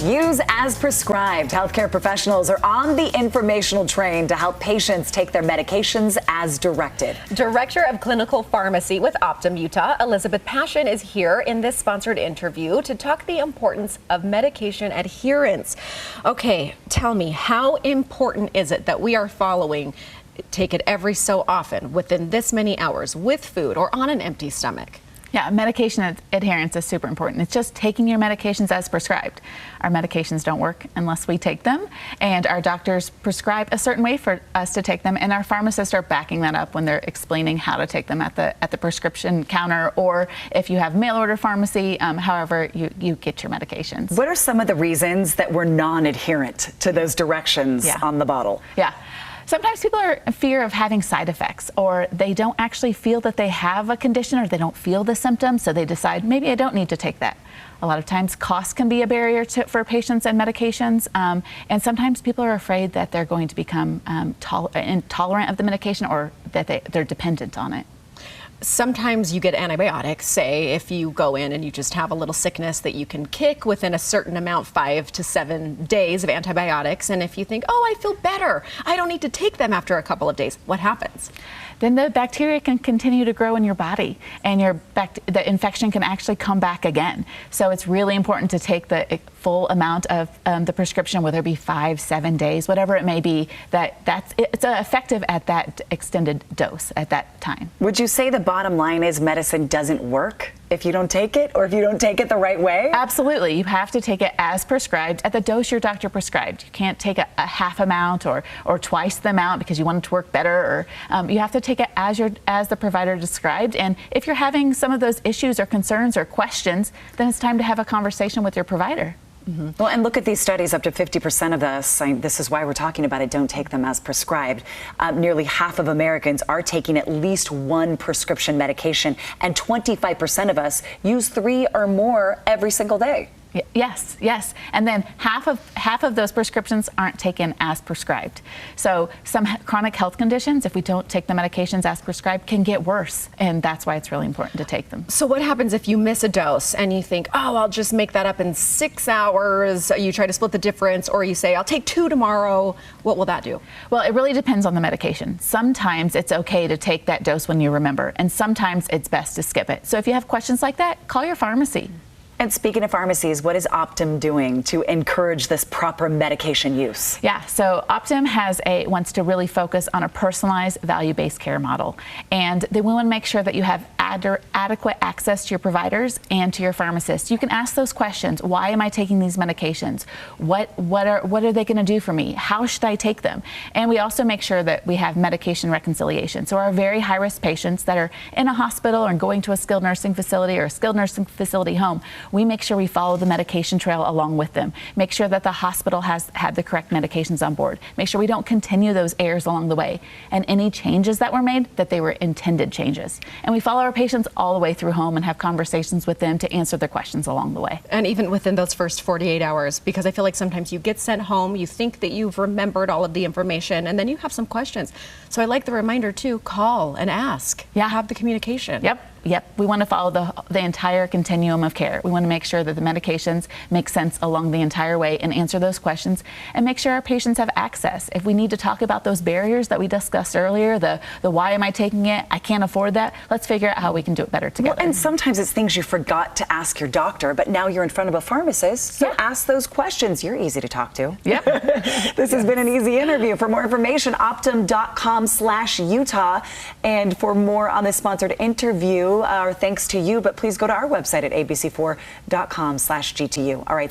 Use as prescribed. Healthcare professionals are on the informational train to help patients take their medications as directed. Director of Clinical Pharmacy with Optum Utah, Elizabeth Passion, is here in this sponsored interview to talk the importance of medication adherence. Okay, tell me, how important is it that we are following take it every so often, within this many hours, with food or on an empty stomach? Yeah, medication adherence is super important. It's just taking your medications as prescribed. Our medications don't work unless we take them, and our doctors prescribe a certain way for us to take them, and our pharmacists are backing that up when they're explaining how to take them at the prescription counter, or if you have mail order pharmacy, however you get your medications. What are some of the reasons that we're non-adherent to those directions on the bottle? Yeah. Sometimes people are in fear of having side effects, or they don't actually feel that they have a condition, or they don't feel the symptoms, so they decide maybe I don't need to take that. A lot of times cost can be a barrier for patients and medications, and sometimes people are afraid that they're going to become intolerant of the medication, or that they're dependent on it. Sometimes you get antibiotics, say if you go in and you just have a little sickness that you can kick within a certain amount, 5 to 7 days of antibiotics. And if you think, oh, I feel better, I don't need to take them after a couple of days, what happens? Then the bacteria can continue to grow in your body, and the infection can actually come back again. So it's really important to take the full amount of the prescription, whether it be 5, 7 days, whatever it may be, it's effective at that extended dose at that time. Would you say the bottom line is medicine doesn't work if you don't take it, or if you don't take it the right way? Absolutely. You have to take it as prescribed at the dose your doctor prescribed. You can't take a half amount or twice the amount because you want it to work better, or you have to take it as the provider described. And if you're having some of those issues or concerns or questions, then it's time to have a conversation with your provider. Mm-hmm. Well, and look at these studies. Up to 50% of us, this is why we're talking about it, don't take them as prescribed. Nearly half of Americans are taking at least one prescription medication, and 25% of us use 3 or more every single day. Yes, yes. And then half of those prescriptions aren't taken as prescribed. So some chronic health conditions, if we don't take the medications as prescribed, can get worse. And that's why it's really important to take them. So what happens if you miss a dose and you think, oh, I'll just make that up in 6 hours? You try to split the difference, or you say, I'll take 2 tomorrow. What will that do? Well, it really depends on the medication. Sometimes it's okay to take that dose when you remember, and sometimes it's best to skip it. So if you have questions like that, call your pharmacy. And speaking of pharmacies, what is Optum doing to encourage this proper medication use? Yeah, so Optum wants to really focus on a personalized value-based care model. And they want to make sure that you have adequate access to your providers and to your pharmacists. You can ask those questions. Why am I taking these medications? What are they going to do for me? How should I take them? And we also make sure that we have medication reconciliation. So our very high-risk patients that are in a hospital or going to a skilled nursing facility or a skilled nursing facility home, we make sure we follow the medication trail along with them. Make sure that the hospital has had the correct medications on board. Make sure we don't continue those errors along the way. And any changes that were made, that they were intended changes. And we follow our patients all the way through home and have conversations with them to answer their questions along the way. And even within those first 48 hours, because I feel like sometimes you get sent home, you think that you've remembered all of the information, and then you have some questions. So I like the reminder to call and ask. Yeah. Have the communication. Yep. We want to follow the entire continuum of care. We want to make sure that the medications make sense along the entire way and answer those questions, and make sure our patients have access. If we need to talk about those barriers that we discussed earlier, the why am I taking it, I can't afford that, let's figure out how we can do it better together. Well, and sometimes it's things you forgot to ask your doctor, but now you're in front of a pharmacist, so ask those questions. You're easy to talk to. Yep. This has been an easy interview. For more information, optum.com/Utah. And for more on this sponsored interview, our thanks to you, but please go to our website at abc4.com/GTU. All right.